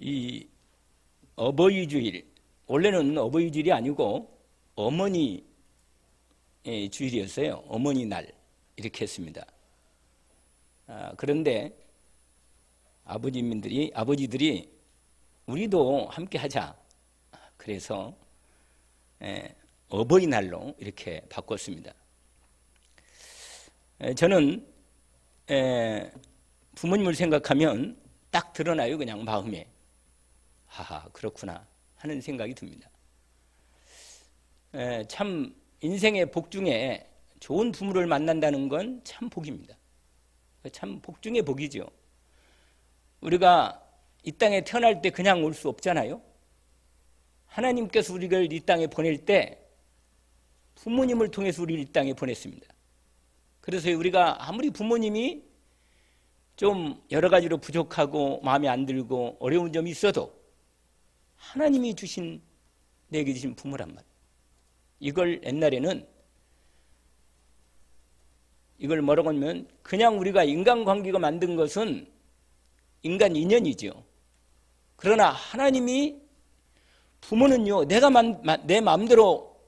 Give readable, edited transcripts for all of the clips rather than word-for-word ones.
이 어버이 주일, 원래는 어버이 주일이 아니고 어머니 주일이었어요. 어머니 날 이렇게 했습니다. 그런데 아버지들이 우리도 함께 하자. 그래서 어버이날로 이렇게 바꿨습니다. 저는 부모님을 생각하면 딱 드러나요. 그냥 마음에. 하하, 그렇구나 하는 생각이 듭니다. 참 인생의 복 중에 좋은 부모를 만난다는 건 참 복입니다. 참 복 중에 복이죠. 우리가 이 땅에 태어날 때 그냥 올 수 없잖아요. 하나님께서 우리를 이 땅에 보낼 때 부모님을 통해서 우리를 이 땅에 보냈습니다. 그래서 우리가 아무리 부모님이 좀 여러 가지로 부족하고 마음에 안 들고 어려운 점이 있어도 하나님이 내게 주신 부모란 말이에요. 이걸 옛날에는 이걸 뭐라고 하면 그냥 우리가 인간관계가 만든 것은 인간 인연이죠. 그러나 하나님이 부모는요, 내 마음대로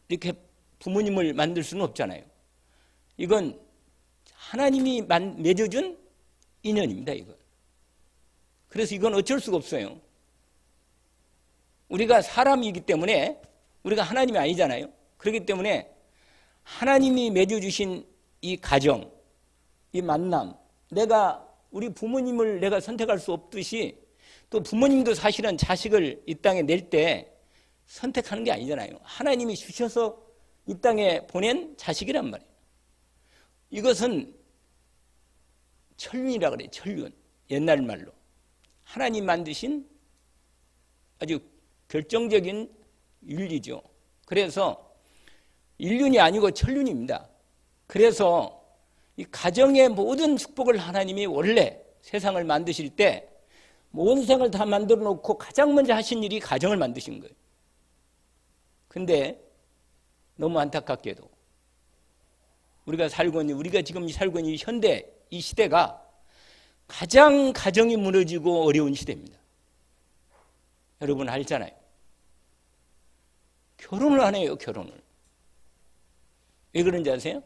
이렇게 부모님을 만들 수는 없잖아요. 이건 하나님이 맺어준 인연입니다, 이건. 그래서 이건 어쩔 수가 없어요. 우리가 사람이기 때문에 우리가 하나님이 아니잖아요. 그렇기 때문에 하나님이 맺어주신 이 가정, 이 만남, 우리 부모님을 내가 선택할 수 없듯이 또 부모님도 사실은 자식을 이 땅에 낼 때 선택하는 게 아니잖아요. 하나님이 주셔서 이 땅에 보낸 자식이란 말이에요. 이것은 천륜이라고 그래요. 천륜. 옛날 말로. 하나님 만드신 아주 결정적인 윤리죠. 그래서 인륜이 아니고 천륜입니다. 그래서 이 가정의 모든 축복을 하나님이 원래 세상을 만드실 때 온 생을 다 만들어 놓고 가장 먼저 하신 일이 가정을 만드신 거예요. 근데 너무 안타깝게도 우리가 지금 살고 있는 현대 이 시대가 가장 가정이 무너지고 어려운 시대입니다. 여러분 알잖아요. 결혼을 안 해요, 결혼을. 왜 그런지 아세요?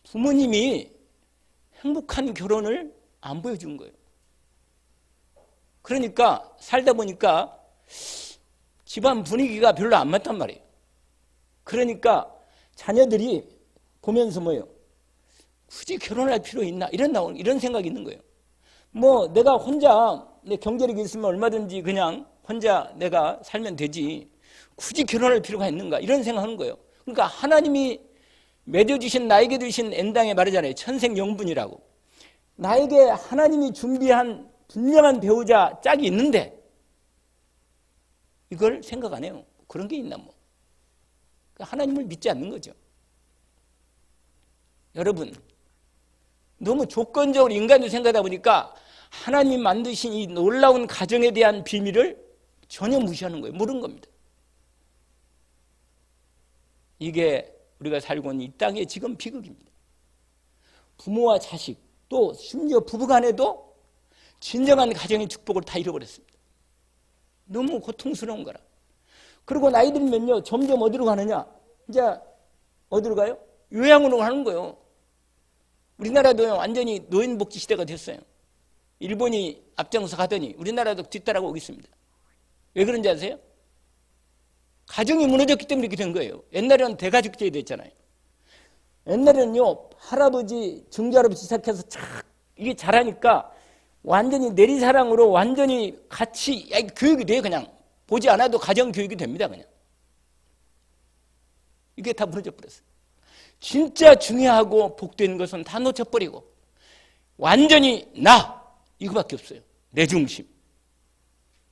부모님이 행복한 결혼을 안 보여준 거예요. 그러니까 살다 보니까 집안 분위기가 별로 안 맞단 말이에요. 그러니까 자녀들이 보면서 뭐예요? 굳이 결혼할 필요 있나? 이런 생각이 있는 거예요. 뭐 내가 혼자 내 경제력이 있으면 얼마든지 그냥 혼자 내가 살면 되지. 굳이 결혼할 필요가 있는가? 이런 생각하는 거예요. 그러니까 하나님이 맺어주신 나에게 주신 엔당에 말하잖아요. 천생연분이라고. 나에게 하나님이 준비한 분명한 배우자 짝이 있는데 이걸 생각 안 해요. 그런 게 있나 뭐. 그러니까 하나님을 믿지 않는 거죠. 여러분 너무 조건적으로 인간도 생각하다 보니까 하나님 만드신 이 놀라운 가정에 대한 비밀을 전혀 무시하는 거예요. 모르는 겁니다. 이게 우리가 살고 있는 이 땅의 지금 비극입니다. 부모와 자식 또 심지어 부부간에도 진정한 가정의 축복을 다 잃어버렸습니다. 너무 고통스러운 거라. 그리고 나이 들면요 점점 어디로 가느냐? 이제 어디로 가요? 요양으로 가는 거예요. 우리나라도 완전히 노인복지 시대가 됐어요. 일본이 앞장서 가더니 우리나라도 뒤따라오고 있습니다. 왜 그런지 아세요? 가정이 무너졌기 때문에 이렇게 된 거예요. 옛날에는 대가족제도 됐잖아요. 옛날에는요 할아버지, 증조할아버지 시작해서 이게 잘하니까 완전히 내리사랑으로 완전히 같이 교육이 돼요. 그냥 보지 않아도 가정교육이 됩니다. 그냥 이게 다 무너져 버렸어요. 진짜 중요하고 복된 것은 다 놓쳐버리고 완전히 나 이거밖에 없어요. 내 중심.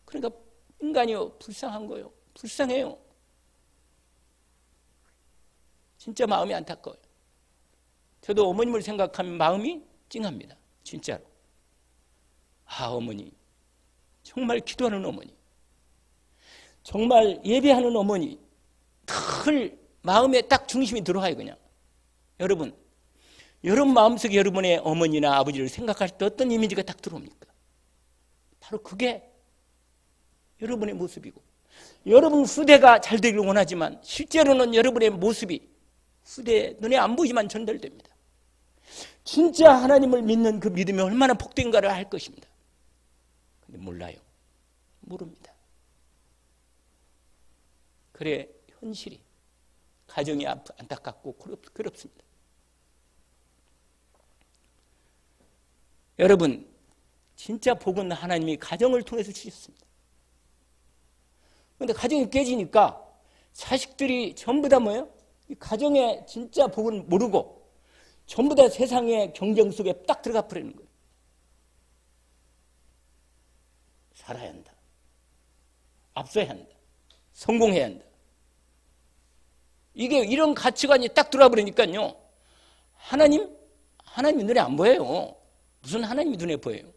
그러니까 인간이요 불쌍한 거예요. 불쌍해요. 진짜 마음이 안타까워요. 저도 어머님을 생각하면 마음이 찡합니다. 진짜로. 어머니 정말 기도하는 어머니, 정말 예배하는 어머니, 늘 마음에 딱 중심이 들어가요. 그냥 여러분 마음속에 여러분의 어머니나 아버지를 생각할 때 어떤 이미지가 딱 들어옵니까? 바로 그게 여러분의 모습이고, 여러분 후대가 잘 되길 원하지만 실제로는 여러분의 모습이 후대 눈에 안 보이지만 전달됩니다. 진짜 하나님을 믿는 그 믿음이 얼마나 복된가를 알 것입니다. 근데 몰라요. 모릅니다. 그래 현실이 가정이 안타깝고 괴롭습니다. 여러분, 진짜 복은 하나님이 가정을 통해서 주셨습니다. 그런데 가정이 깨지니까 자식들이 전부 다 뭐예요? 이 가정의 진짜 복은 모르고 전부 다 세상의 경쟁 속에 딱 들어가 버리는 거예요. 살아야 한다. 앞서야 한다. 성공해야 한다. 이게 이런 가치관이 딱 들어와 버리니까요. 하나님이 눈에 안 보여요. 무슨 하나님이 눈에 보여요?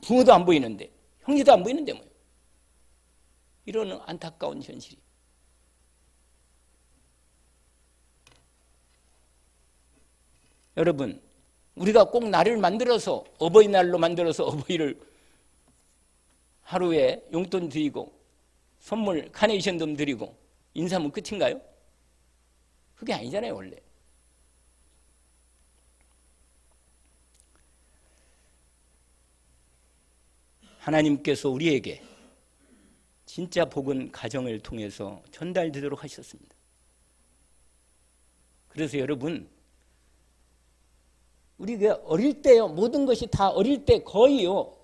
부모도 안 보이는데, 형제도 안 보이는데 뭐예요? 이런 안타까운 현실이. 여러분, 우리가 꼭 날을 만들어서 어버이날로 만들어서 어버이를 하루에 용돈 드리고 선물 카네이션 좀 드리고 인사하면 끝인가요? 그게 아니잖아요, 원래. 하나님께서 우리에게 진짜 복은 가정을 통해서 전달되도록 하셨습니다. 그래서 여러분, 우리가 어릴 때요, 모든 것이 다 어릴 때 거의요,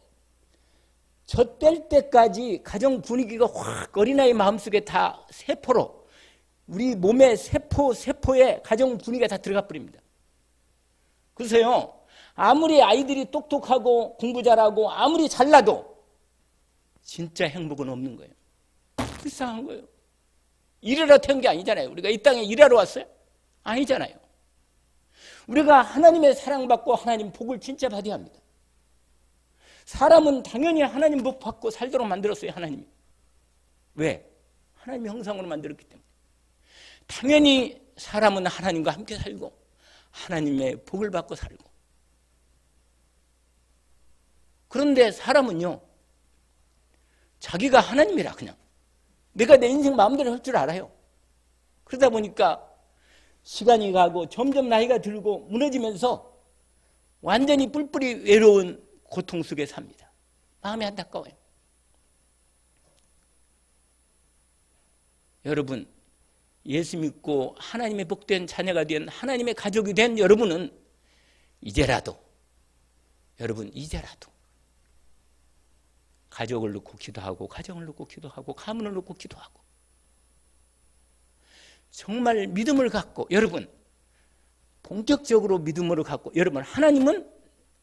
젖될 때까지 가정 분위기가 확 어린아이 마음속에 다 세포로, 우리 몸의 세포에 가정 분위기가 다 들어가 버립니다. 그래서요, 아무리 아이들이 똑똑하고 공부 잘하고 아무리 잘나도 진짜 행복은 없는 거예요. 불쌍한 거예요. 일하러 태어난 게 아니잖아요. 우리가 이 땅에 일하러 왔어요? 아니잖아요. 우리가 하나님의 사랑받고 하나님 복을 진짜 받아야 합니다. 사람은 당연히 하나님 복 받고 살도록 만들었어요, 하나님이. 왜? 하나님의 형상으로 만들었기 때문에. 당연히 사람은 하나님과 함께 살고 하나님의 복을 받고 살고. 그런데 사람은요, 자기가 하나님이라 그냥 내가 내 인생 마음대로 할 줄 알아요. 그러다 보니까 시간이 가고 점점 나이가 들고 무너지면서 완전히 뿔뿔이 외로운 고통 속에 삽니다. 마음이 안타까워요. 여러분, 예수 믿고 하나님의 복된 자녀가 된 하나님의 가족이 된 여러분은 이제라도 가족을 놓고 기도하고 가정을 놓고 기도하고 가문을 놓고 기도하고 정말 믿음을 갖고, 여러분 본격적으로 믿음으로 갖고, 여러분 하나님은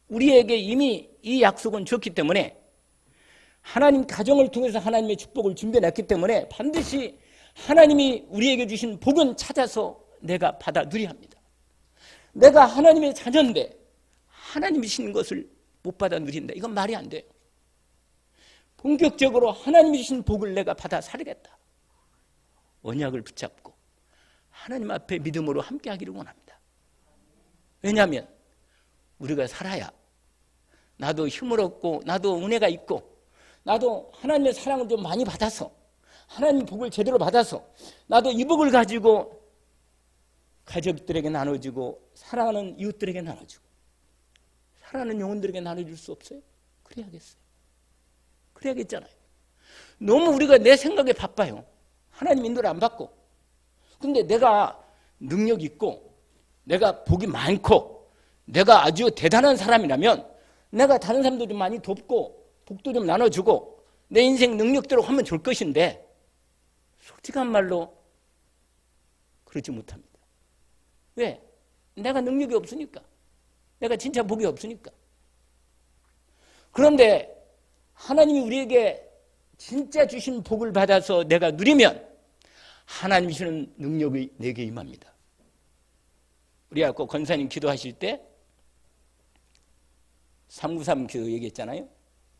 우리에게 이미 이 약속은 줬기 때문에, 하나님 가정을 통해서 하나님의 축복을 준비해놨기 때문에 반드시 하나님이 우리에게 주신 복은 찾아서 내가 받아 누려야 합니다. 내가 하나님의 자녀인데 하나님이 주신 것을 못 받아 누린다, 이건 말이 안 돼요. 본격적으로 하나님이 주신 복을 내가 받아 살겠다. 언약을 붙잡고 하나님 앞에 믿음으로 함께 하기를 원합니다. 왜냐하면 우리가 살아야 나도 힘을 얻고 나도 은혜가 있고 나도 하나님의 사랑을 좀 많이 받아서 하나님 복을 제대로 받아서 나도 이 복을 가지고 가족들에게 나눠주고 사랑하는 이웃들에게 나눠주고 사랑하는 영혼들에게 나눠줄 수 없어요? 그래야겠어요. 그래야겠잖아요. 너무 우리가 내 생각에 바빠요. 하나님 인도를 안 받고. 근데 내가 능력 있고 내가 복이 많고 내가 아주 대단한 사람이라면 내가 다른 사람도 좀 많이 돕고 복도 좀 나눠주고 내 인생 능력대로 하면 좋을 것인데 솔직한 말로 그러지 못합니다. 왜? 내가 능력이 없으니까. 내가 진짜 복이 없으니까. 그런데 하나님이 우리에게 진짜 주신 복을 받아서 내가 누리면 하나님이 주시는 능력이 내게 임합니다. 우리 아까 권사님 기도하실 때 393 기도 얘기했잖아요.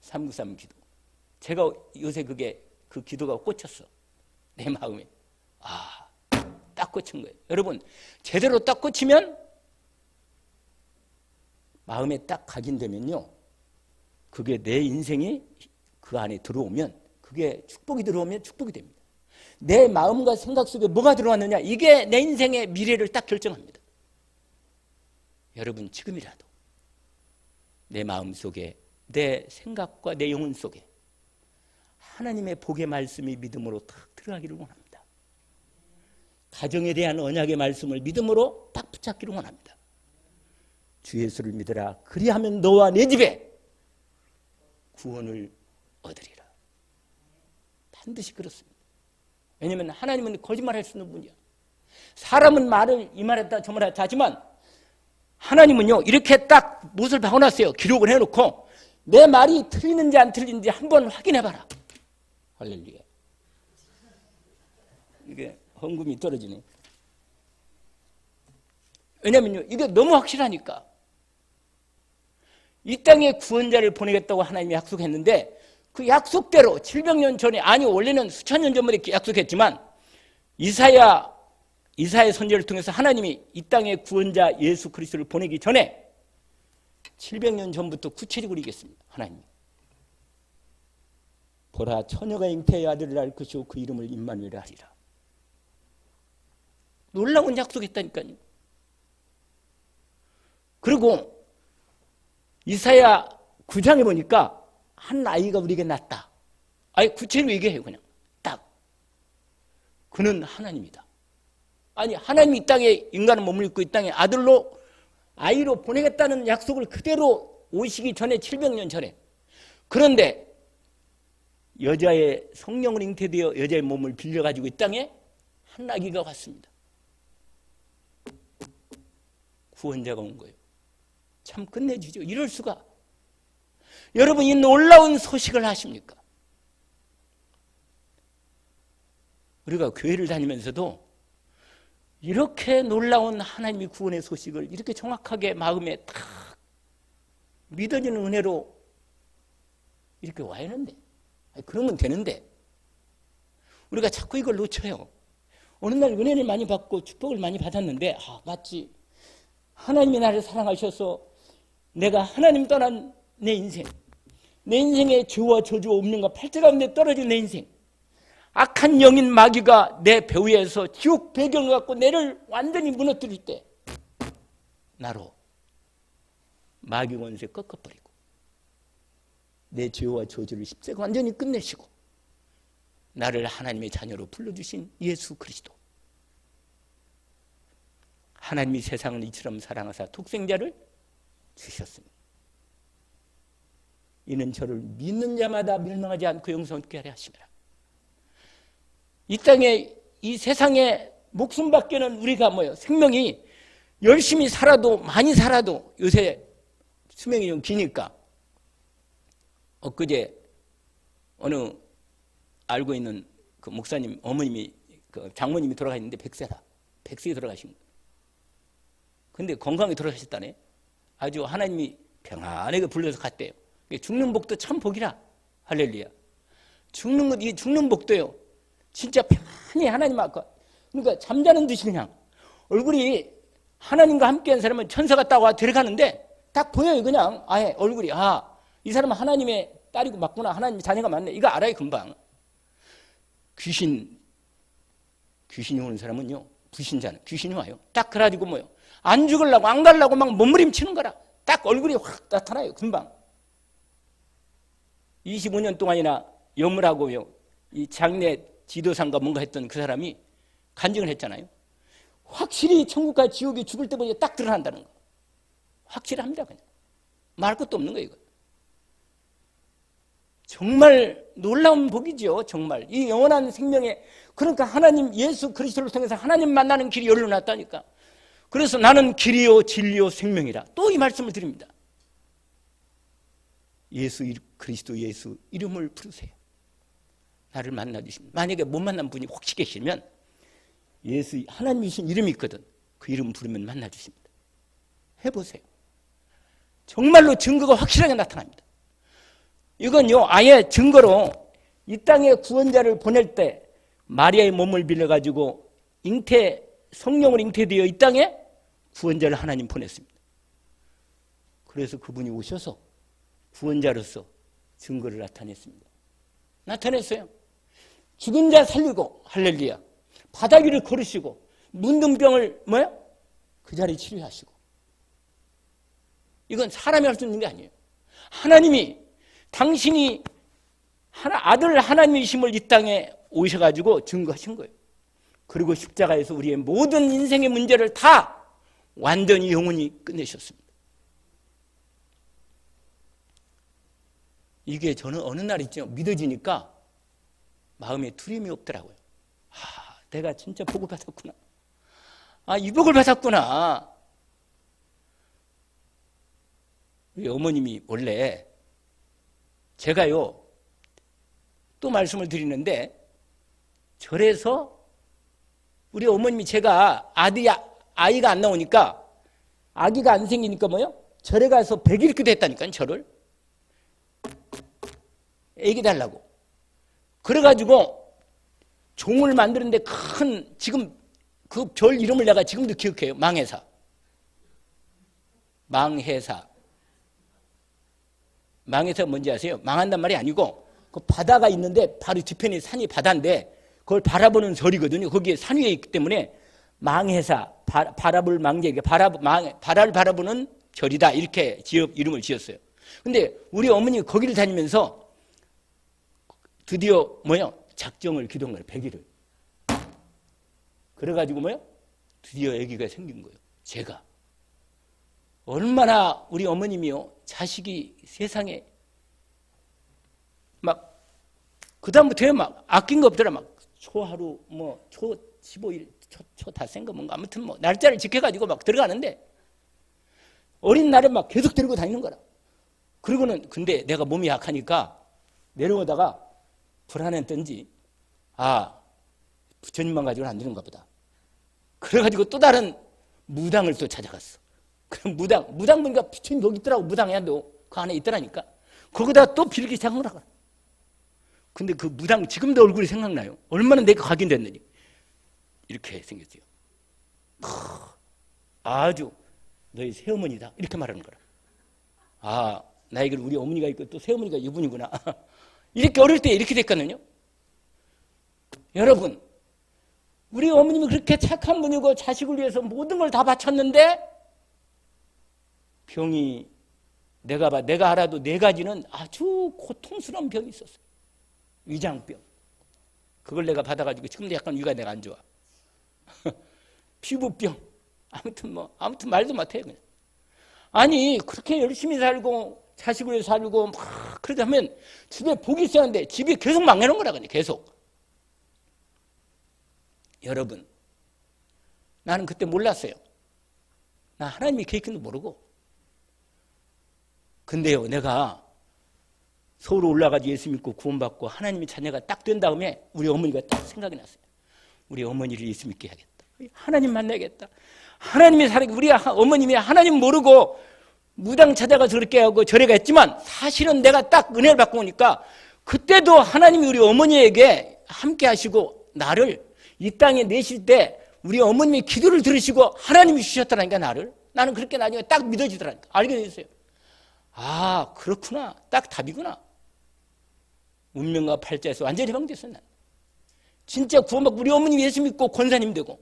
393 기도. 제가 요새 그 기도가 꽂혔어. 내 마음에. 딱 꽂힌 거예요. 여러분, 제대로 딱 꽂히면 마음에 딱 각인되면요. 그게 내 인생이 그 안에 들어오면, 그게 축복이 들어오면 축복이 됩니다. 내 마음과 생각 속에 뭐가 들어왔느냐, 이게 내 인생의 미래를 딱 결정합니다. 여러분, 지금이라도 내 마음 속에, 내 생각과 내 영혼 속에 하나님의 복의 말씀이 믿음으로 탁 들어가기를 원합니다. 가정에 대한 언약의 말씀을 믿음으로 딱 붙잡기를 원합니다. 주 예수를 믿으라. 그리하면 너와 내 집에 구원을 얻으리라. 반드시 그렇습니다. 왜냐하면 하나님은 거짓말할 수 있는 분이야. 사람은 말을 이 말했다 저 말했다 하지만 하나님은요, 이렇게 딱 못을 박아놨어요. 기록을 해놓고 내 말이 틀리는지 안 틀리는지 한번 확인해봐라. 할렐루야. 이게 헌금이 떨어지네. 왜냐면요, 이게 너무 확실하니까. 이 땅에 구원자를 보내겠다고 하나님이 약속했는데 그 약속대로 700년 전에, 아니 원래는 수천 년 전부터 약속했지만 이사야 선지자를 통해서 하나님이 이 땅에 구원자 예수 그리스도를 보내기 전에 700년 전부터 구체적으로 얘기했습니다. 하나님이. 보라, 처녀가 잉태의 아들을 낳을 것이요 그 이름을 임마누엘이라 하리라. 놀라운 약속했다니까요. 그리고 이사야 9장에 보니까 한 아이가 우리에게 낳았다. 아예 구체로 얘기해요. 그냥 딱. 그는 하나님이다. 아니, 하나님이 이 땅에 인간은 몸을 입고 이 땅에 아이로 보내겠다는 약속을 그대로 오시기 전에 700년 전에. 그런데 여자의 성령을 잉태되어 여자의 몸을 빌려가지고 이 땅에 한 아기가 왔습니다. 구원자가 온 거예요. 참 끝내주죠. 이럴 수가. 여러분, 이 놀라운 소식을 아십니까? 우리가 교회를 다니면서도 이렇게 놀라운 하나님의 구원의 소식을 이렇게 정확하게 마음에 탁 믿어지는 은혜로 이렇게 와야 하는데, 그러면 되는데 우리가 자꾸 이걸 놓쳐요. 어느 날 은혜를 많이 받고 축복을 많이 받았는데, 마치 하나님이 나를 사랑하셔서 내가 하나님 떠난 내 인생에 죄와 저주와 없는가 팔자 가운데 떨어진 내 인생, 악한 영인 마귀가 내 배후에서 지옥 배경을 갖고 내를 완전히 무너뜨릴 때 나로 마귀 원수에 꺾어버리고 내 죄와 저주를 십자가 완전히 끝내시고 나를 하나님의 자녀로 불러주신 예수 그리스도. 하나님이 세상을 이처럼 사랑하사 독생자를 주셨습니다. 이는 저를 믿는 자마다 멸망하지 않고 영생을 얻게 하려 하심이라. 이 땅에, 이 세상에 목숨 밖에는 우리가 생명이 열심히 살아도, 많이 살아도, 요새 수명이 좀 기니까, 엊그제 어느 알고 있는 그 목사님 어머님이, 그 장모님이 돌아가셨는데 100세에 돌아가신 거예요. 근데 건강히 돌아가셨다네. 아주 하나님이 평안하게 불러서 갔대요. 죽는 복도 참 복이라. 할렐루야. 죽는 복도요, 진짜 편히 하나님 앞에. 그러니까 잠자는 듯이 그냥 얼굴이 하나님과 함께한 사람은 천사 같다고 데려가는데 딱 보여요. 그냥 아예 얼굴이, 이 사람은 하나님의 딸이고 맞구나, 하나님의 자녀가 맞네, 이거 알아요. 금방. 귀신이 오는 사람은요, 불신자는 귀신이 와요. 딱 그래가지고 안 죽으려고 안 가려고 막 몸부림치는 거라. 딱 얼굴이 확 나타나요. 금방. 25년 동안이나 염을하고요, 이 장례 지도상과 뭔가 했던 그 사람이 간증을 했잖아요. 확실히 천국과 지옥이 죽을 때 보니 딱 드러난다는 거. 확실합니다. 그냥 말할 것도 없는 거예요. 이거. 정말 놀라운 복이죠. 정말 이 영원한 생명에, 그러니까 하나님 예수 그리스도를 통해서 하나님 만나는 길이 열려놨다니까. 그래서 나는 길이요 진리요 생명이라 또 이 말씀을 드립니다. 예수 그리스도 예수 이름을 부르세요. 나를 만나주십니다. 만약에 못 만난 분이 혹시 계시면 예수, 하나님이 주신 이름이 있거든. 그 이름 부르면 만나주십니다. 해보세요. 정말로 증거가 확실하게 나타납니다. 이건요, 아예 증거로 이 땅에 구원자를 보낼 때 마리아의 몸을 빌려가지고 성령을 잉태되어 이 땅에 구원자를 하나님 보냈습니다. 그래서 그분이 오셔서 구원자로서 증거를 나타냈습니다. 나타냈어요. 죽은 자 살리고 할렐루야. 바다 위를 걸으시고 문둥병을 그 자리에 치료하시고. 이건 사람이 할 수 있는 게 아니에요. 하나님이 당신이 아들 하나님이심을 이 땅에 오셔가지고 증거하신 거예요. 그리고 십자가에서 우리의 모든 인생의 문제를 다 완전히 영원히 끝내셨습니다. 이게 저는 어느 날 있죠. 믿어지니까 마음에 두려움이 없더라고요. 내가 진짜 복을 받았구나. 이 복을 받았구나. 우리 어머님이 원래 제가요 또 말씀을 드리는데 절에서 우리 어머님이 제가 아이가 안 나오니까 아기가 안 생기니까 절에 가서 100일 기도했다니까요. 절을 애기 달라고. 그래가지고 종을 만드는데 큰 지금 그 별 이름을 내가 지금도 기억해요. 망해사. 망해사 뭔지 아세요? 망한단 말이 아니고 그 바다가 있는데 바로 뒤편에 산이 바다인데 그걸 바라보는 절이거든요. 거기에 산 위에 있기 때문에 망해사, 바라볼 망제, 바다를 바라보는 절이다. 이렇게 이름을 지었어요. 근데 우리 어머니가 거기를 다니면서 드디어 작정을 기도한 거예요. 100일을. 그래가지고 드디어 아기가 생긴 거예요. 제가. 얼마나 우리 어머님이요. 자식이 세상에 그다음부터 아낀 거 없더라. 초하루, 초 15일, 초 다 센 거 뭔가 아무튼 날짜를 지켜가지고 들어가는데 어린 날에 계속 데리고 다니는 거라. 그리고는 근데 내가 몸이 약하니까 내려오다가 불안했던지 부처님만 가지고는 안 되는가 보다. 그래가지고 또 다른 무당을 또 찾아갔어. 그럼 무당 보니까 부처님 여기 있더라고. 무당이야 너. 그 안에 있더라니까. 거기다 또 빌기 시작한 거라. 근데 그 무당 지금도 얼굴이 생각나요. 얼마나 내가 각인됐느니. 이렇게 생겼어요. 아주 너희 새어머니다. 이렇게 말하는 거라. 나에게 우리 어머니가 있고 또 새어머니가 이분이구나. 이렇게 어릴 때 이렇게 됐거든요. 여러분, 우리 어머님이 그렇게 착한 분이고 자식을 위해서 모든 걸 다 바쳤는데 병이 내가 알아도 4가지는 아주 고통스러운 병이 있었어요. 위장병. 그걸 내가 받아가지고 지금도 약간 위가 내가 안 좋아. 피부병. 아무튼 말도 못해요. 그냥. 아니 그렇게 열심히 살고 자식을 위해서 살고 그러다 하면 집에 복이 있었는데 집이 계속 망해놓은 거라 그냥 계속. 여러분, 나는 그때 몰랐어요. 나 하나님이 계획인도 모르고. 근데요, 내가 서울 올라가서 예수 믿고 구원받고 하나님의 자녀가 딱 된 다음에 우리 어머니가 딱 생각이 났어요. 우리 어머니를 예수 믿게 해야겠다. 하나님 만나야겠다. 하나님이 우리 어머님이 하나님 모르고 무당 찾아가서 그렇게 하고 절에 갔지만 사실은 내가 딱 은혜를 받고 오니까 그때도 하나님이 우리 어머니에게 함께 하시고 나를 이 땅에 내실 때 우리 어머님이 기도를 들으시고 하나님이 주셨다니까 나를. 나는 그렇게 나중에 딱 믿어지더라니까. 알게 됐어요. 그렇구나. 딱 답이구나. 운명과 팔자에서 완전히 해방됐어요. 나는. 진짜 구원받고 우리 어머님 예수 믿고 권사님 되고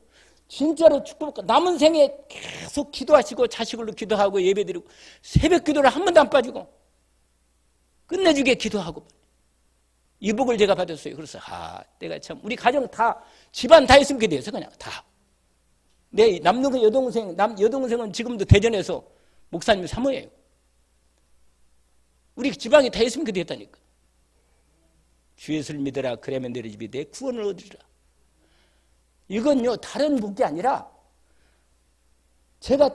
진짜로 축복받고 남은 생에 계속 기도하시고 자식으로 기도하고 예배드리고 새벽 기도를 한 번도 안 빠지고 끝내주게 기도하고 이 복을 제가 받았어요. 그래서 내가 참 우리 가정 다 집안 다 있으면 돼서 그냥 다. 내 남동생 여동생은 지금도 대전에서 목사님 사모예요. 우리 지방이 다 있으면 됐다니까. 주 예수를 믿어라. 그러면 너희 집이 내 구원을 얻으리라. 이건요 다른 복이 아니라 제가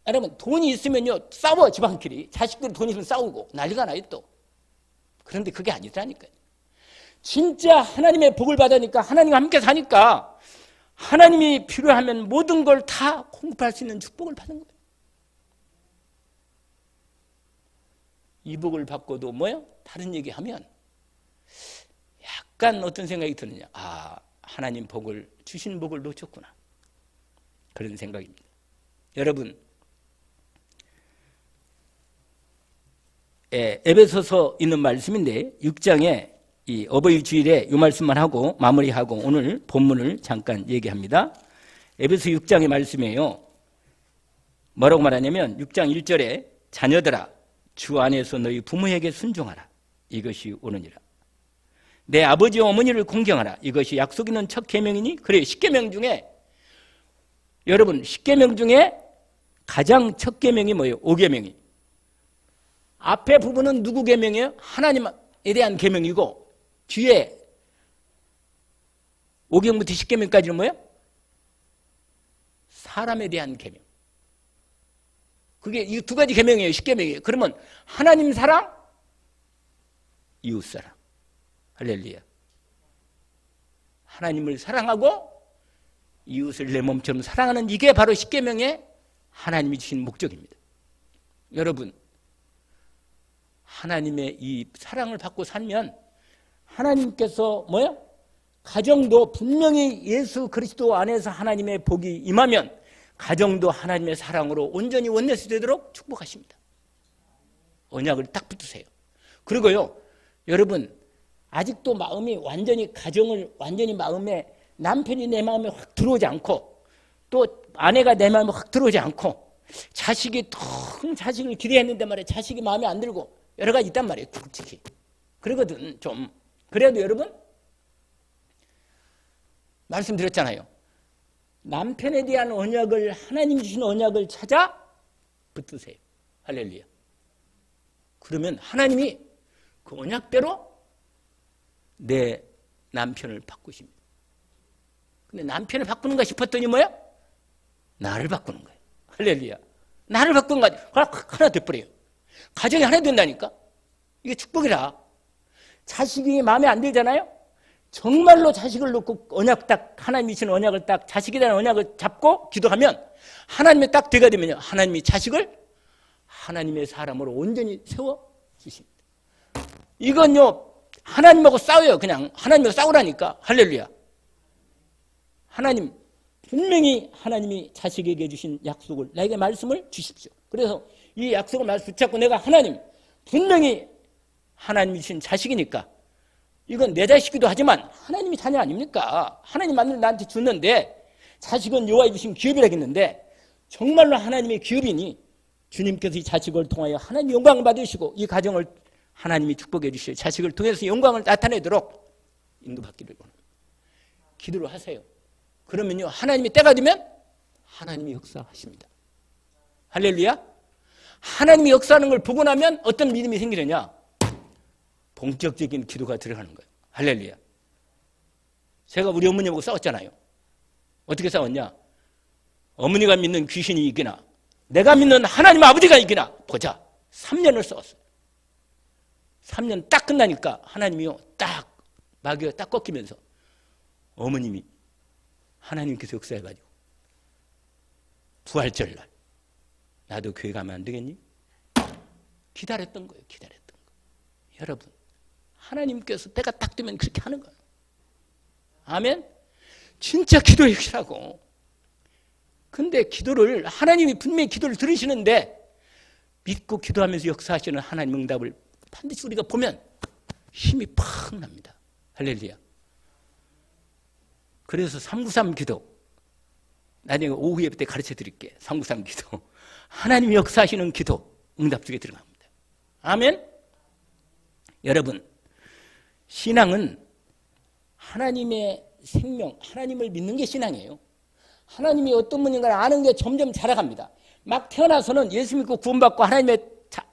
여러분 돈이 있으면요 싸워 지방끼리. 자식들 돈 있으면 싸우고 난리가 나요 또. 그런데 그게 아니라니까요. 진짜 하나님의 복을 받으니까 하나님과 함께 사니까 하나님이 필요하면 모든 걸 다 공급할 수 있는 축복을 받은 거예요. 이 복을 받고도 다른 얘기하면 약간 어떤 생각이 드느냐. 하나님 복을 주신 복을 놓쳤구나. 그런 생각입니다. 여러분, 에베소서 있는 말씀인데 6장에 이 어버이 주일에 이 말씀만 하고 마무리하고 오늘 본문을 잠깐 얘기합니다. 에베소 6장의 말씀이에요. 뭐라고 말하냐면 6장 1절에 자녀들아 주 안에서 너희 부모에게 순종하라. 이것이 옳으니라. 내 아버지와 어머니를 공경하라. 이것이 약속 있는 첫 계명이니 그래요. 10계명 중에 여러분 10계명 중에 가장 첫 계명이 뭐예요? 5계명이. 앞에 부분은 누구 계명이에요? 하나님에 대한 계명이고 뒤에 5계명부터 10계명까지는 뭐예요? 사람에 대한 계명. 그게 이 두 가지 계명이에요. 10계명이에요. 그러면 하나님 사랑, 이웃 사랑. 할렐루야. 하나님을 사랑하고 이웃을 내 몸처럼 사랑하는 이게 바로 10계명의 하나님이 주신 목적입니다. 여러분, 하나님의 이 사랑을 받고 살면 하나님께서 뭐야? 가정도 분명히 예수 그리스도 안에서 하나님의 복이 임하면 가정도 하나님의 사랑으로 온전히 원내스 되도록 축복하십니다. 언약을 딱 붙으세요. 그리고요, 여러분, 아직도 마음이 완전히 가정을 완전히 마음에 남편이 내 마음에 확 들어오지 않고 또 아내가 내 마음에 확 들어오지 않고 자식이 텅 자식을 기대했는데 말이에요. 자식이 마음에 안 들고 여러 가지 있단 말이에요. 솔직히. 그러거든 좀. 그래도 여러분 말씀드렸잖아요. 남편에 대한 언약을 하나님 주신 언약을 찾아 붙으세요. 할렐루야. 그러면 하나님이 그 언약대로 내 남편을 바꾸십니다. 근데 남편을 바꾸는가 싶었더니 뭐야? 나를 바꾸는 거예요. 할렐루야. 나를 바꾸는 거지. 하나 돼버려요. 가정이 하나 된다니까. 이게 축복이라. 자식이 마음에 안 들잖아요. 정말로 자식을 놓고 언약 딱 하나님이 주신 언약을 딱 자식에 대한 언약을 잡고 기도하면 하나님의 딱 되가 되면요. 하나님이 자식을 하나님의 사람으로 온전히 세워주십니다. 이건요. 하나님하고 싸워요. 그냥 하나님하고 싸우라니까. 할렐루야. 하나님 분명히 하나님이 자식에게 주신 약속을 나에게 말씀을 주십시오. 그래서 이 약속을 말씀 붙잡고 내가 하나님 분명히 하나님이 주신 자식이니까 이건 내 자식이기도 하지만 하나님이 자녀 아닙니까? 하나님 만들 나한테 줬는데 자식은 여호와의 주신 기업이라겠는데 정말로 하나님의 기업이니 주님께서 이 자식을 통하여 하나님 영광을 받으시고 이 가정을 하나님이 축복해 주시오. 자식을 통해서 영광을 나타내도록 인도받기를 원합니다. 기도를 하세요. 그러면요 하나님이 때가 되면 하나님이 역사하십니다. 할렐루야. 하나님이 역사하는 걸 보고 나면 어떤 믿음이 생기느냐? 본격적인 기도가 들어가는 거예요. 할렐루야. 제가 우리 어머니하고 싸웠잖아요. 어떻게 싸웠냐? 어머니가 믿는 귀신이 이기나 내가 믿는 하나님 아버지가 이기나 보자. 3년을 싸웠어요. 3년 딱 끝나니까 하나님이요 딱 마귀가 딱 꺾이면서 어머님이 하나님께서 역사해가지고 부활절 날 나도 교회 가면 안 되겠니? 기다렸던 거예요. 기다렸던 거예요. 여러분 하나님께서 때가 딱 되면 그렇게 하는 거예요. 아멘. 진짜 기도해 주시라고. 근데 기도를 하나님이 분명히 기도를 들으시는데 믿고 기도하면서 역사하시는 하나님 응답을 반드시 우리가 보면 힘이 팍 납니다. 할렐루야. 그래서 393 기도 나중에 오후에 때 가르쳐 드릴게요. 393 기도. 하나님이 역사하시는 기도 응답 속에 들어갑니다. 아멘. 여러분 신앙은 하나님의 생명, 하나님을 믿는 게 신앙이에요. 하나님이 어떤 분인가 아는 게 점점 자라갑니다. 막 태어나서는 예수 믿고 구원받고 하나님의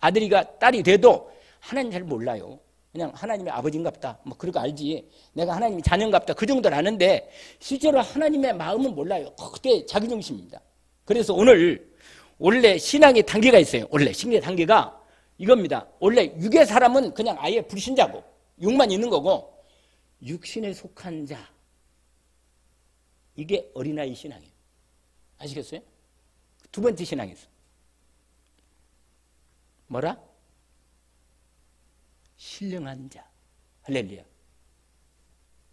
아들이가 딸이 돼도 하나님 잘 몰라요. 그냥 하나님의 아버지인갑다. 뭐 그러고 알지. 내가 하나님의 자녀인갑다. 그 정도는 아는데 실제로 하나님의 마음은 몰라요. 그때 자기중심입니다. 그래서 오늘 원래 신앙의 단계가 있어요. 원래 신앙의 단계가 이겁니다. 원래 육의 사람은 그냥 아예 불신자고 육만 있는 거고 육신에 속한 자 이게 어린아이 신앙이에요. 아시겠어요? 두 번째 신앙이 있어. 뭐라? 신령한 자. 할렐루야.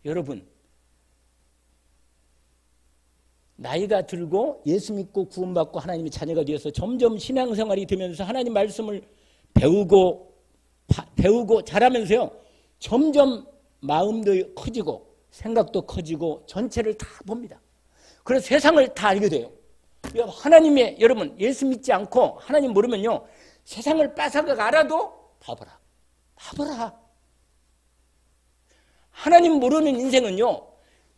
여러분 나이가 들고 예수 믿고 구원받고 하나님의 자녀가 되어서 점점 신앙생활이 되면서 하나님 말씀을 배우고 잘하면서요 점점 마음도 커지고 생각도 커지고 전체를 다 봅니다. 그래서 세상을 다 알게 돼요. 하나님의, 여러분 예수 믿지 않고 하나님 모르면요, 세상을 빠삭하게 알아도 바보라. 하나님 모르는 인생은요,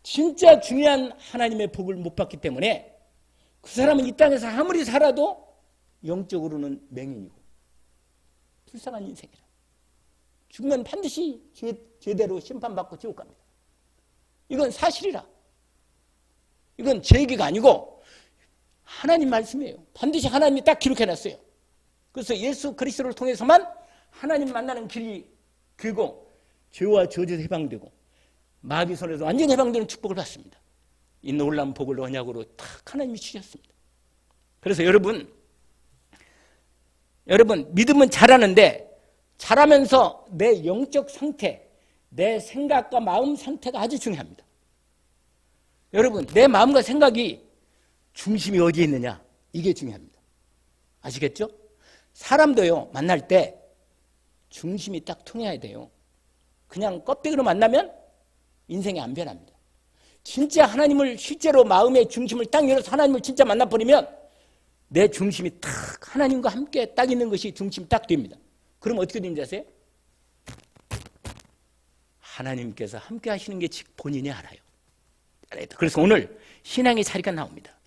진짜 중요한 하나님의 복을 못 받기 때문에 그 사람은 이 땅에서 아무리 살아도 영적으로는 맹인이고 불쌍한 인생이라. 죽으면 반드시 죄대로 심판받고 지옥 갑니다. 이건 사실이라. 이건 제 얘기가 아니고 하나님 말씀이에요. 반드시 하나님이 딱 기록해놨어요. 그래서 예수 그리스도를 통해서만 하나님 만나는 길이 길고 죄와 저주에서 해방되고 마귀 손에서 완전히 해방되는 축복을 받습니다. 이 놀라운 복을 언약으로 딱 하나님이 주셨습니다. 그래서 여러분 믿음은 잘하는데 잘하면서 내 영적 상태, 내 생각과 마음 상태가 아주 중요합니다. 여러분 내 마음과 생각이 중심이 어디에 있느냐, 이게 중요합니다. 아시겠죠? 사람도요 만날 때 중심이 딱 통해야 돼요. 그냥 껍데기로 만나면 인생이 안 변합니다. 진짜 하나님을 실제로 마음의 중심을 딱 열어서 하나님을 진짜 만나버리면 내 중심이 딱 하나님과 함께 딱 있는 것이 중심이 딱 됩니다. 그럼 어떻게 되는지 아세요? 하나님께서 함께 하시는 게 본인이 알아요. 그래서 오늘 신앙의 자리가 나옵니다.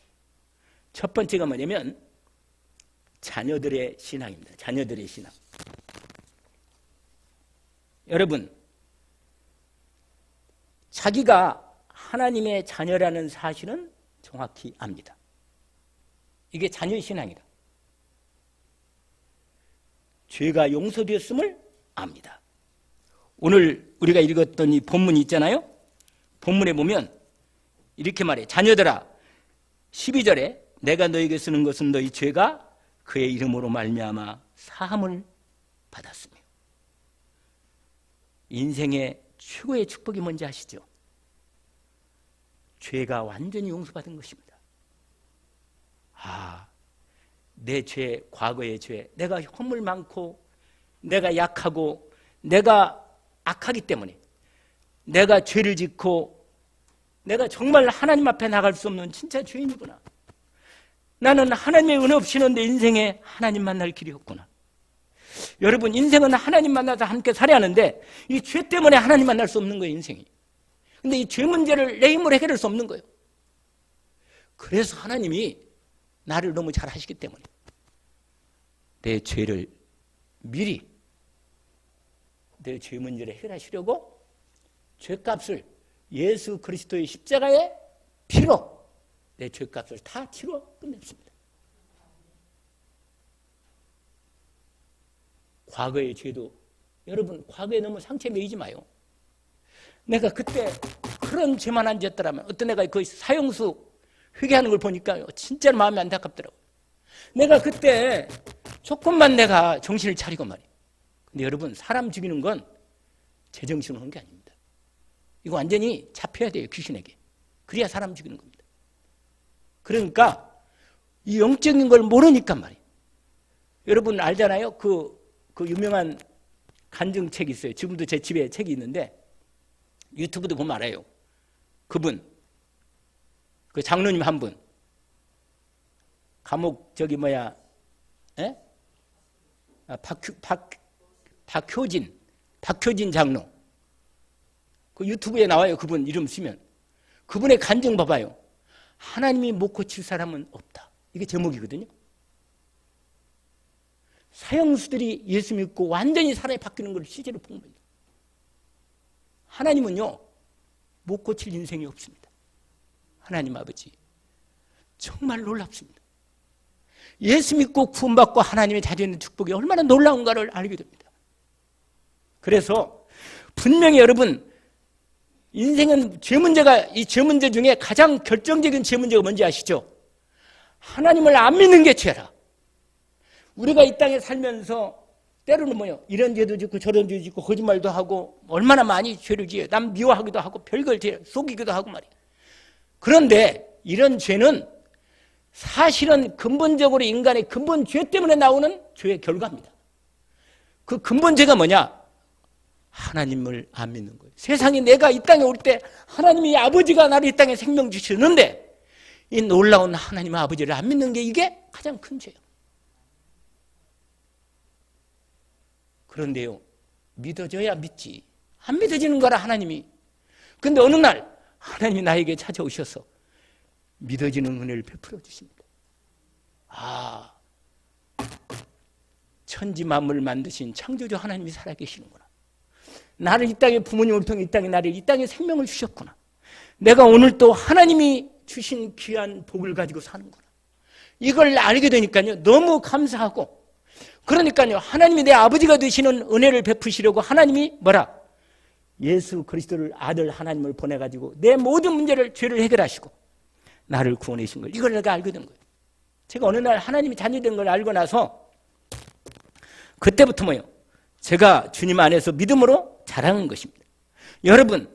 첫 번째가 뭐냐면 자녀들의 신앙입니다. 자녀들의 신앙. 여러분 자기가 하나님의 자녀라는 사실은 정확히 압니다. 이게 자녀의 신앙이다. 죄가 용서되었음을 압니다. 오늘 우리가 읽었던 이 본문이 있잖아요. 본문에 보면 이렇게 말해요. 자녀들아, 12절에 내가 너에게 쓰는 것은 너희 죄가 그의 이름으로 말미암아 사함을 받았으며. 인생의 최고의 축복이 뭔지 아시죠? 죄가 완전히 용서받은 것입니다. 내 죄, 과거의 죄, 내가 허물 많고 내가 약하고 내가 악하기 때문에 내가 죄를 짓고 내가 정말 하나님 앞에 나갈 수 없는 진짜 죄인이구나. 나는 하나님의 은혜 없이는 내 인생에 하나님 만날 길이 없구나. 여러분 인생은 하나님 만나서 함께 살아야 하는데 이 죄 때문에 하나님 만날 수 없는 거예요, 인생이. 근데 이 죄 문제를 내 힘으로 해결할 수 없는 거예요. 그래서 하나님이 나를 너무 잘 하시기 때문에 내 죄를 미리 내 죄 문제를 해결하시려고 죄값을 예수 그리스도의 십자가의 피로 내 죄값을 다 치러 끝냈습니다. 과거의 죄도 여러분 과거에 너무 상처 매이지 마요. 내가 그때 그런 죄만 안 지었더라면 어떤 애가 그 사형수 회개하는 걸 보니까 진짜 마음이 안타깝더라고요. 내가 그때 조금만 내가 정신을 차리고 말이에요. 근데 여러분 사람 죽이는 건 제정신으로 하는 게 아닙니다. 이거 완전히 잡혀야 돼요, 귀신에게. 그래야 사람 죽이는 겁니다. 그러니까 이 영적인 걸 모르니까 말이에요. 여러분 알잖아요. 그 유명한 간증책이 있어요. 지금도 제 집에 책이 있는데 유튜브도 보면 알아요. 그분 그 장로님 한 분 감옥 박효진 장로 그 유튜브에 나와요. 그분 이름 쓰면 그분의 간증 봐봐요. 하나님이 못 고칠 사람은 없다. 이게 제목이거든요. 사형수들이 예수 믿고 완전히 사람이 바뀌는 걸 실제로 본 겁니다. 하나님은요 못 고칠 인생이 없습니다. 하나님 아버지 정말 놀랍습니다. 예수 믿고 구원받고 하나님의 자리에 있는 축복이 얼마나 놀라운가를 알게 됩니다. 그래서 분명히 여러분 인생은 죄 문제가 이 죄 문제 중에 가장 결정적인 죄 문제가 뭔지 아시죠? 하나님을 안 믿는 게 죄라. 우리가 이 땅에 살면서 때로는 이런 죄도 짓고 저런 죄도 짓고 거짓말도 하고 얼마나 많이 죄를 지어요. 남 미워하기도 하고 별걸 속이기도 하고 말이에요. 그런데 이런 죄는 사실은 근본적으로 인간의 근본 죄 때문에 나오는 죄의 결과입니다. 그 근본 죄가 뭐냐? 하나님을 안 믿는 거예요. 세상에 내가 이 땅에 올 때 하나님이 아버지가 나를 이 땅에 생명 주시는데 이 놀라운 하나님 아버지를 안 믿는 게 이게 가장 큰 죄예요. 그런데요, 믿어져야 믿지. 안 믿어지는 거라 하나님이. 근데 어느 날 하나님이 나에게 찾아오셔서 믿어지는 은혜를 베풀어 주십니다. 아, 천지 만물을 만드신 창조주 하나님이 살아계시는구나. 나를 이 땅에 부모님을 통해 이 땅에 나를 이 땅에 생명을 주셨구나. 내가 오늘 또 하나님이 주신 귀한 복을 가지고 사는구나. 이걸 알게 되니까요, 너무 감사하고, 그러니까요, 하나님이 내 아버지가 되시는 은혜를 베푸시려고 하나님이 뭐라? 예수 그리스도를 아들 하나님을 보내가지고 내 모든 문제를, 죄를 해결하시고 나를 구원하신 걸, 이걸 내가 알게 된 거예요. 제가 어느 날 하나님이 자녀된 걸 알고 나서 그때부터 뭐예요? 제가 주님 안에서 믿음으로 자라는 것입니다. 여러분,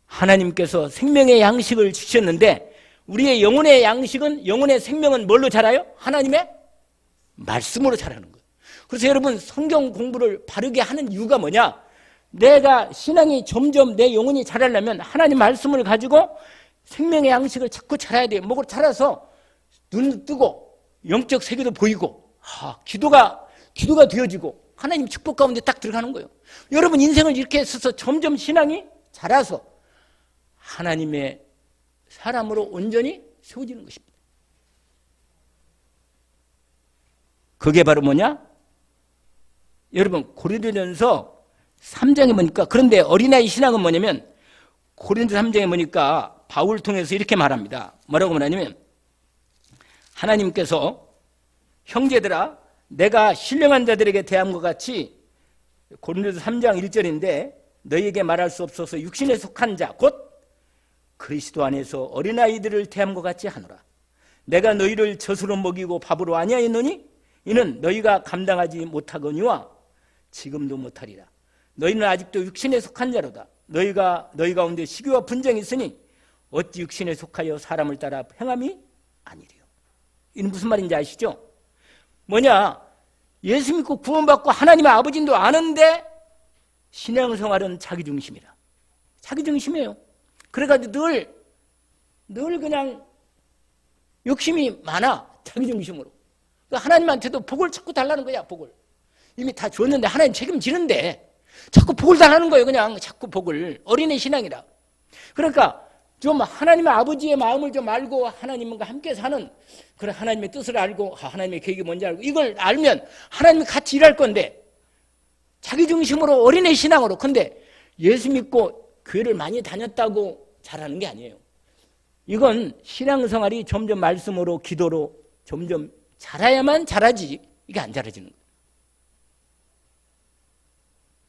하나님께서 생명의 양식을 주셨는데 우리의 영혼의 양식은, 영혼의 생명은 뭘로 자라요? 하나님의 말씀으로 자라는 거예요. 그래서 여러분, 성경 공부를 바르게 하는 이유가 뭐냐? 내가 신앙이 점점 내 영혼이 자라려면 하나님 말씀을 가지고 생명의 양식을 자꾸 자라야 돼요. 먹으로 자라서 눈도 뜨고 영적 세계도 보이고, 기도가 되어지고 하나님 축복 가운데 딱 들어가는 거예요. 여러분, 인생을 이렇게 해서 점점 신앙이 자라서 하나님의 사람으로 온전히 세워지는 것입니다. 그게 바로 뭐냐? 여러분, 고린도전서 3장에 보니까, 그런데 어린아이 신앙은 뭐냐면, 고린도 3장에 보니까 바울 통해서 이렇게 말합니다. 뭐라고 말하냐면, 하나님께서 형제들아, 내가 신령한 자들에게 대함과 같이, 고린도서 3장 1절인데, 너희에게 말할 수 없어서 육신에 속한 자, 곧 그리스도 안에서 어린아이들을 대함과 같이 하노라. 내가 너희를 젖으로 먹이고 밥으로 아니하였노니 이는 너희가 감당하지 못하거니와 지금도 못하리라. 너희는 아직도 육신에 속한 자로다. 너희 가운데 시기와 분쟁이 있으니 어찌 육신에 속하여 사람을 따라 행함이 아니리요. 이는 무슨 말인지 아시죠? 뭐냐? 예수 믿고 구원받고 하나님의 아버지도 아는데 신앙생활은 자기중심이라. 자기중심이에요. 그래가지고 늘 그냥 욕심이 많아. 자기중심으로. 하나님한테도 복을 자꾸 달라는 거야. 복을 이미 다 줬는데 하나님 책임지는데 자꾸 복을 달라는 거예요. 그냥 자꾸 복을. 어린애 신앙이라. 그러니까 좀 하나님의 아버지의 마음을 좀 알고 하나님과 함께 사는, 그런 하나님의 뜻을 알고 하나님의 계획이 뭔지 알고, 이걸 알면 하나님이 같이 일할 건데 자기중심으로 어린애 신앙으로. 근데 예수 믿고 교회를 많이 다녔다고 잘하는 게 아니에요. 이건 신앙생활이 점점 말씀으로, 기도로 점점 자라야만 자라지, 이게 안 자라지는 거예요.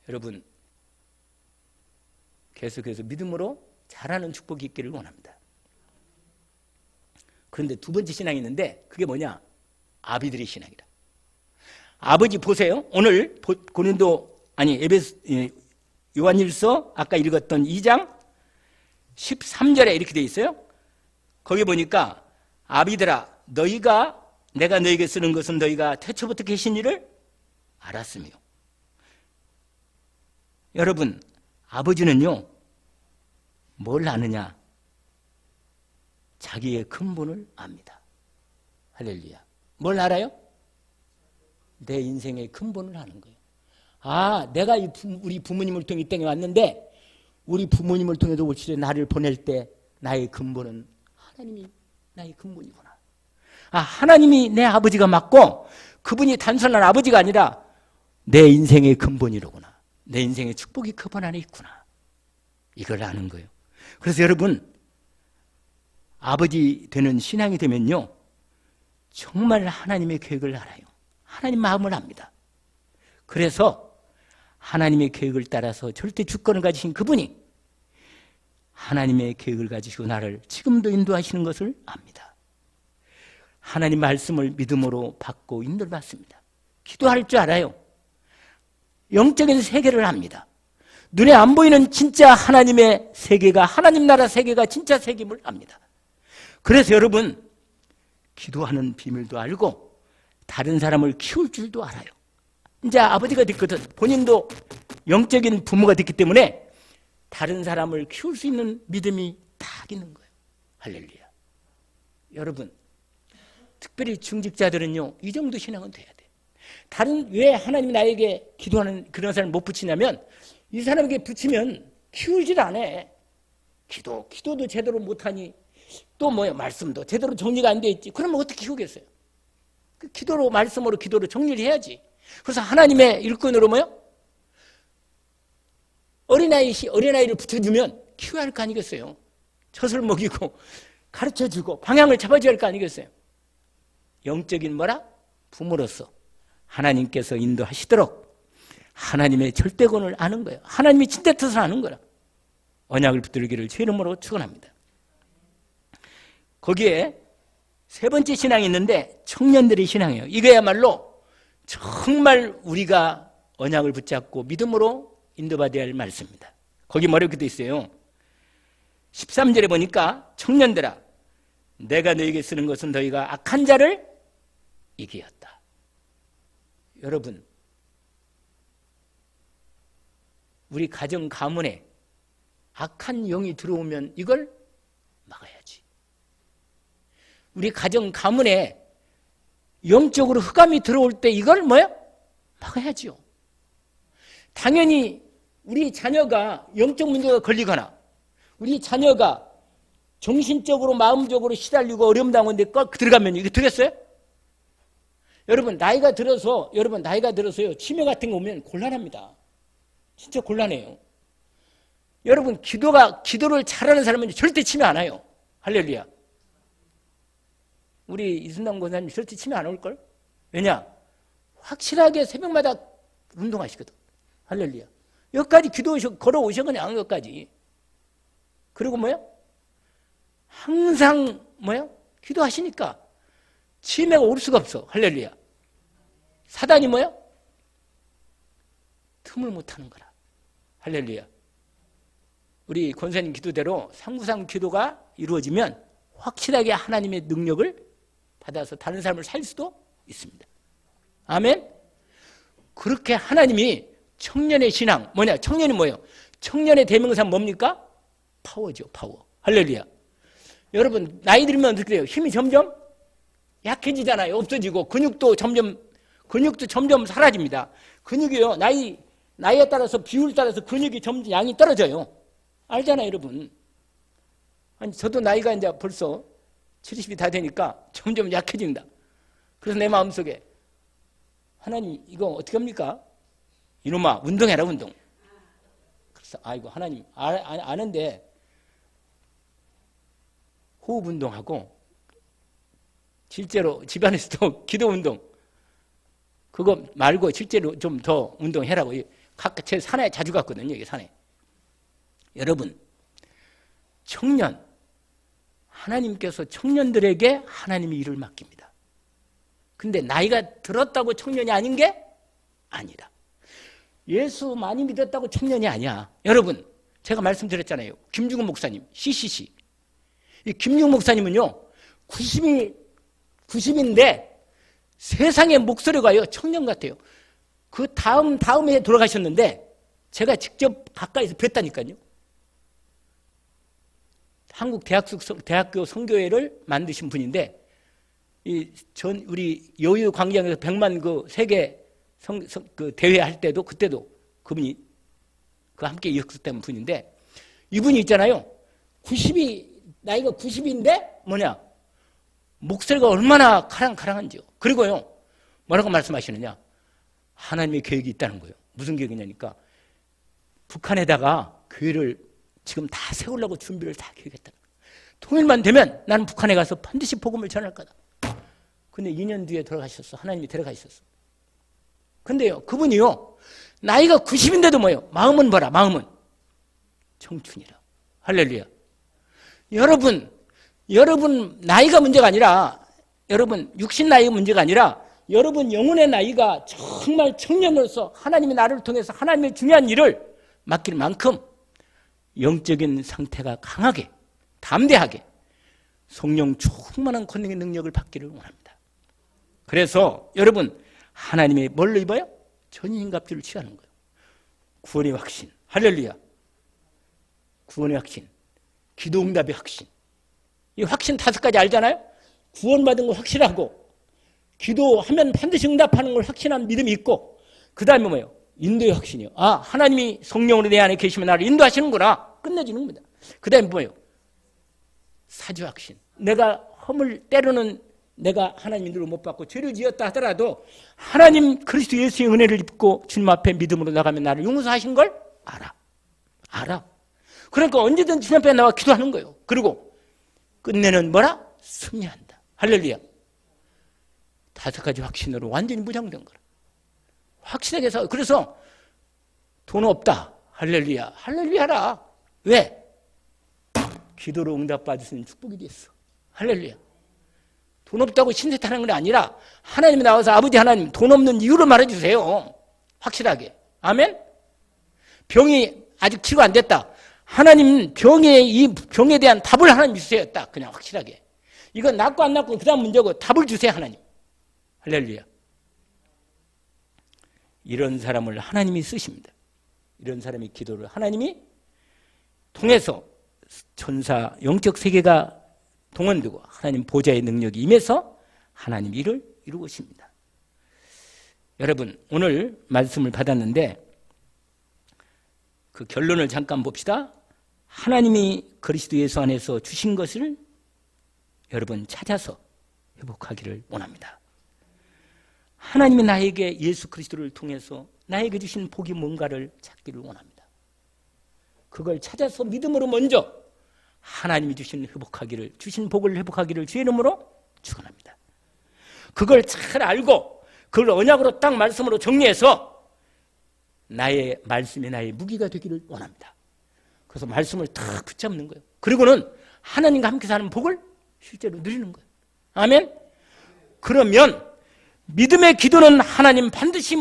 여러분, 계속해서 믿음으로 자라는 축복이 있기를 원합니다. 그런데 두 번째 신앙이 있는데 그게 뭐냐? 아비들의 신앙이다. 아버지 보세요. 오늘 요한일서 아까 읽었던 2장 13절에 이렇게 돼 있어요. 거기 보니까 아비들아, 내가 너희에게 쓰는 것은 너희가 태초부터 계신 일을 알았으며. 여러분, 아버지는요, 뭘 아느냐? 자기의 근본을 압니다. 할렐루야. 뭘 알아요? 내 인생의 근본을 아는 거예요. 내가 우리 부모님을 통해 이 땅에 왔는데 우리 부모님을 통해서 올 시대 나를 보낼 때 나의 근본은 하나님이 나의 근본이구나. 하나님이 내 아버지가 맞고 그분이 단순한 아버지가 아니라 내 인생의 근본이로구나. 내 인생의 축복이 그분 안에 있구나. 이걸 아는 거예요. 그래서 여러분, 아버지 되는 신앙이 되면요, 정말 하나님의 계획을 알아요. 하나님 마음을 압니다. 그래서 하나님의 계획을 따라서 절대 주권을 가지신 그분이 하나님의 계획을 가지시고 나를 지금도 인도하시는 것을 압니다. 하나님 말씀을 믿음으로 받고 인도를 받습니다. 기도할 줄 알아요. 영적인 세계를 압니다. 눈에 안 보이는 진짜 하나님의 세계가, 하나님 나라 세계가 진짜 세계임을 압니다. 그래서 여러분, 기도하는 비밀도 알고 다른 사람을 키울 줄도 알아요. 이제 아버지가 됐거든. 본인도 영적인 부모가 됐기 때문에 다른 사람을 키울 수 있는 믿음이 딱 있는 거예요. 할렐루야. 여러분, 특별히 중직자들은요, 이 정도 신앙은 돼야 돼. 왜 하나님이 나에게 기도하는 그런 사람을 못 붙이냐면, 이 사람에게 붙이면 키우질 않아. 기도도 제대로 못하니, 또 말씀도 제대로 정리가 안 돼 있지. 그러면 어떻게 키우겠어요? 기도로, 말씀으로, 기도로 정리를 해야지. 그래서 하나님의 일꾼으로 어린아이를 붙여주면 키워야 할 거 아니겠어요? 젖을 먹이고, 가르쳐주고, 방향을 잡아줘야 할 거 아니겠어요? 영적인 부모로서 하나님께서 인도하시도록 하나님의 절대권을 아는 거예요. 하나님이 진짜 뜻을 아는 거라. 언약을 붙들기를 주 이름으로 축원합니다. 거기에 세 번째 신앙이 있는데 청년들의 신앙이에요. 이거야말로 정말 우리가 언약을 붙잡고 믿음으로 인도받아야 할 말씀입니다. 거기 뭐라고 돼 있어요? 13절에 보니까 청년들아, 내가 너에게 쓰는 것은 너희가 악한 자를 이기었다. 여러분, 우리 가정 가문에 악한 영이 들어오면 이걸 막아야지. 우리 가정 가문에 영적으로 흑암이 들어올 때 이걸 막아야지요. 당연히 우리 자녀가 영적 문제가 걸리거나 우리 자녀가 정신적으로 마음적으로 시달리고 어려움 당하는데 들어가면 이게 되겠어요? 여러분 나이가 들어서요 치매 같은 거 오면 곤란합니다. 진짜 곤란해요. 여러분 기도를 잘하는 사람은 절대 치매 안 와요. 할렐루야. 우리 이순남 권사님 절대 치매 안 올걸? 왜냐? 확실하게 새벽마다 운동하시거든. 할렐루야. 여기까지 걸어오셨거든요. 여기까지. 그리고 항상 기도하시니까 치매가 올 수가 없어. 할렐루야. 사단이 틈을 못하는 거라. 할렐루야. 우리 권사님 기도대로 상부상 기도가 이루어지면 확실하게 하나님의 능력을 받아서 다른 사람을 살릴 수도 있습니다. 아멘. 그렇게 하나님이 청년의 신앙 청년이 청년의 대명사 뭡니까? 파워죠. 파워. 할렐루야. 여러분 나이 들면 어떻게 돼요? 힘이 점점 약해지잖아요. 없어지고 근육도 점점 사라집니다. 근육이요. 나이에 따라서 비율 따라서 근육이 점점 양이 떨어져요. 알잖아요, 여러분. 아니 저도 나이가 이제 벌써 70이 다 되니까 점점 약해진다. 그래서 내 마음속에 하나님 이거 어떻게 합니까? 이놈아 운동해라 운동. 그래서 아이고 하나님 아는데 호흡 운동하고 실제로 집안에서도 기도 운동 그거 말고 실제로 좀 더 운동해라고 제 산에 자주 갔거든요. 이게 산에. 여러분 청년 하나님께서 청년들에게 하나님이 일을 맡깁니다. 근데 나이가 들었다고 청년이 아닌 게 아니라 예수 많이 믿었다고 청년이 아니야. 여러분 제가 말씀드렸잖아요. 김중훈 목사님 CCC 이 김중훈 목사님은요 90인데 세상의 목소리가요 청년 같아요. 그 다음 해에 돌아가셨는데 제가 직접 가까이서 뵀다니까요. 한국 대학교 선교회를 만드신 분인데 우리 여유 광장에서 100만 그 세계 그 대회 할 때도 그때도 그분이 함께 있었던 분인데 이분이 있잖아요. 나이가 90인데 목소리가 얼마나 카랑카랑한지요. 그리고요 뭐라고 말씀하시느냐? 하나님의 계획이 있다는 거예요. 무슨 계획이냐니까 북한에다가 교회를 지금 다 세우려고 준비를 다 계획했다. 통일만 되면 나는 북한에 가서 반드시 복음을 전할 거다. 근데 2년 뒤에 돌아가셨어. 하나님이 데려가셨어. 근데요 그분이요 나이가 90인데도 마음은 마음은 청춘이라. 할렐루야. 여러분 나이가 문제가 아니라 여러분 육신 나이가 문제가 아니라 여러분 영혼의 나이가 정말 청년으로서 하나님이 나를 통해서 하나님의 중요한 일을 맡길 만큼 영적인 상태가 강하게 담대하게 성령 충만한 권능의 능력을 받기를 원합니다. 그래서 여러분 하나님의 뭘로 입어요? 전인갑주를 취하는 거예요. 구원의 확신. 할렐루야. 구원의 확신. 기도 응답의 확신. 이 확신 5가지 알잖아요? 구원받은 걸 확신하고, 기도하면 반드시 응답하는 걸 확신한 믿음이 있고, 그 다음에 뭐예요? 인도의 확신이요. 아, 하나님이 성령으로 내 안에 계시면 나를 인도하시는구나. 끝내주는 겁니다. 그 다음에 뭐예요? 사죄 확신. 내가 허물 때로는 내가 하나님 인도를 못 받고 죄를 지었다 하더라도 하나님 그리스도 예수의 은혜를 입고 주님 앞에 믿음으로 나가면 나를 용서하신 걸 알아. 그러니까 언제든 주님 앞에 나와 기도하는 거예요. 그리고 끝내는 뭐라? 승리한다. 할렐루야. 5가지 확신으로 완전히 무장된 거라. 확신하게 해서. 그래서 돈 없다. 할렐루야. 할렐루야라. 왜? 기도로 응답받을 수 있는 축복이 됐어. 할렐루야. 돈 없다고 신세타는 건 아니라 하나님이 나와서 아버지 하나님 돈 없는 이유를 말해주세요. 확실하게. 아멘? 병이 아직 치료 안 됐다. 하나님 이 병에 대한 답을 하나님 주세요. 딱 그냥 확실하게. 이건 낫고 안 낫고 그 다음 문제고 답을 주세요. 하나님. 할렐루야. 이런 사람을 하나님이 쓰십니다. 이런 사람의 기도를 하나님이 통해서 천사 영적 세계가 동원되고 하나님 보좌의 능력이 임해서 하나님 일을 이루십니다. 여러분 오늘 말씀을 받았는데 그 결론을 잠깐 봅시다. 하나님이 그리스도 예수 안에서 주신 것을 여러분 찾아서 회복하기를 원합니다. 하나님이 나에게 예수 그리스도를 통해서 나에게 주신 복이 뭔가를 찾기를 원합니다. 그걸 찾아서 믿음으로 먼저 하나님이 주신 복을 회복하기를 주의 이름으로 축원합니다. 그걸 잘 알고 그걸 언약으로 딱 말씀으로 정리해서 나의 말씀이 나의 무기가 되기를 원합니다. 그래서 말씀을 딱 붙잡는 거예요. 그리고는 하나님과 함께 사는 복을 실제로 누리는 거예요. 아멘? 그러면 믿음의 기도는 하나님 반드시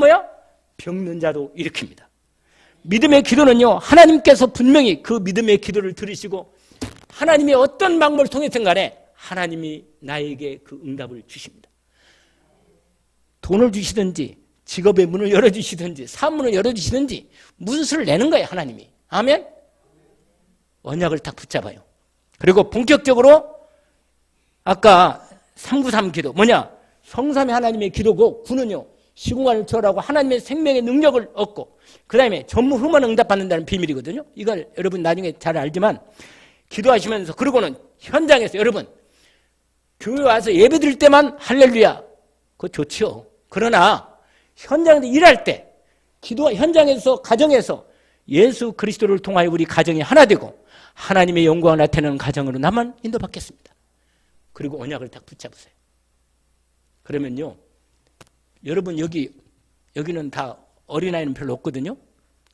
병든 자도 일으킵니다. 믿음의 기도는요, 하나님께서 분명히 그 믿음의 기도를 들으시고 하나님의 어떤 방법을 통해서든 간에 하나님이 나에게 그 응답을 주십니다. 돈을 주시든지 직업의 문을 열어주시든지 사문을 열어주시든지 무슨 수를 내는 거예요. 하나님이. 아멘? 언약을 딱 붙잡아요. 그리고 본격적으로 아까 393 기도 뭐냐? 성삼위 하나님의 기도고 9는요. 시공간을 초월하고 하나님의 생명의 능력을 얻고 그 다음에 전무후무한 응답받는다는 비밀이거든요. 이걸 여러분 나중에 잘 알지만 기도하시면서 그러고는 현장에서 여러분 교회 와서 예배 드릴 때만 할렐루야 그거 좋죠. 그러나 현장에서 일할 때 기도 현장에서 가정에서 예수 그리스도를 통하여 우리 가정이 하나 되고 하나님의 영광을 나타내는 가정으로 나만 인도받겠습니다. 그리고 언약을 딱 붙잡으세요. 그러면요 여러분 여기는 다 어린아이는 별로 없거든요.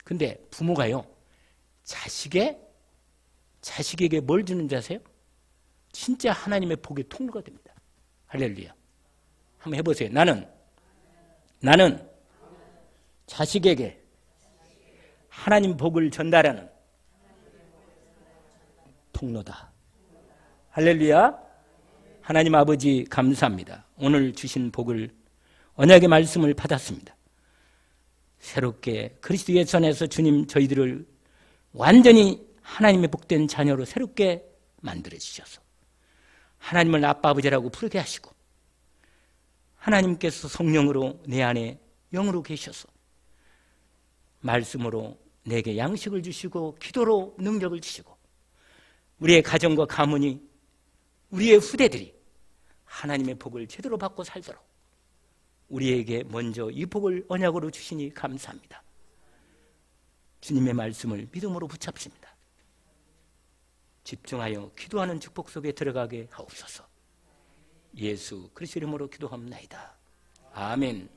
근데 부모가요 자식에게 뭘 주는 줄 아세요? 진짜 하나님의 복의 통로가 됩니다. 할렐루야. 한번 해보세요. 나는 자식에게 하나님 복을 전달하는 통로다. 할렐루야. 하나님 아버지 감사합니다. 오늘 주신 복을 언약의 말씀을 받았습니다. 새롭게 그리스도 예수 안에서 주님 저희들을 완전히 하나님의 복된 자녀로 새롭게 만들어주셔서 하나님을 아빠 아버지라고 부르게 하시고 하나님께서 성령으로 내 안에 영으로 계셔서 말씀으로 내게 양식을 주시고 기도로 능력을 주시고 우리의 가정과 가문이 우리의 후대들이 하나님의 복을 제대로 받고 살도록 우리에게 먼저 이 복을 언약으로 주시니 감사합니다. 주님의 말씀을 믿음으로 붙잡습니다. 집중하여 기도하는 축복 속에 들어가게 하옵소서. 예수 그리스도 이름으로 기도합나이다. 아멘.